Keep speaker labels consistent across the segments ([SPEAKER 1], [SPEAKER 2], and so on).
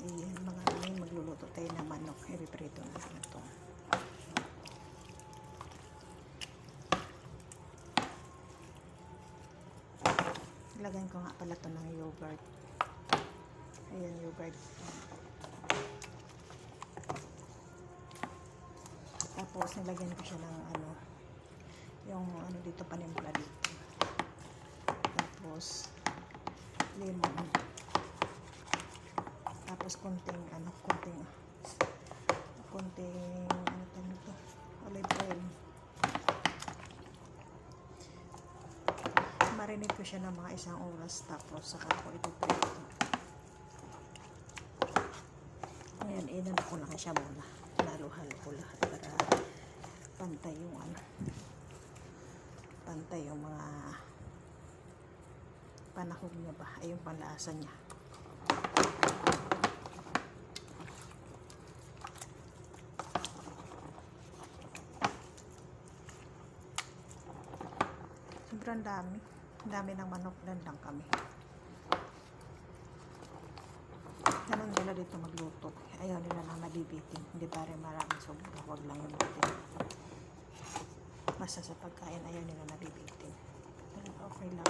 [SPEAKER 1] Ayan, mga ngayon magluluto tayo ng manok. Ipiprito na lang ito. Ilagyan ko nga pala ito ng yogurt. Ayan, yogurt. Tapos nilagyan ko siya ng yung dito, panimpla dito. Tapos lemon. Tapos konting olive oil. Marinate ko siya ng mga 1 oras, tapos saka ko ipiprito. Ngayon, inano ko lang siya muna. Halo-halo ko lahat para pantay yung mga panahog niya ba, ay yung panlasa niya. Sobrang dami ng manok, lang kami. Ganun nila dito magluto. Ayaw nila na mabibitin. Hindi pa rin marami, sobra. Huwag lang yung bitin. Basta sa pagkain, ayaw nila nabibitin. Okay lang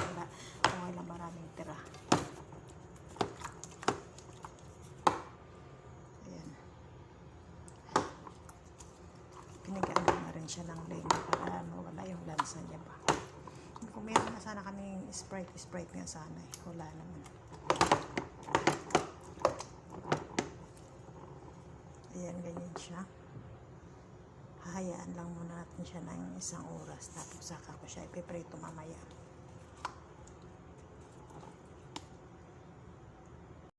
[SPEAKER 1] maraming tira. Ayan. Pinagkaan ko na rin siya ng lema para wala yung lansa niya ba. Kung meron na sana kaming Sprite nga sana eh. Wala naman. Ayan, ganyan siya. Hahayaan lang muna natin siya ng 1 oras. Tapos saka ko siya ipiprito mamaya.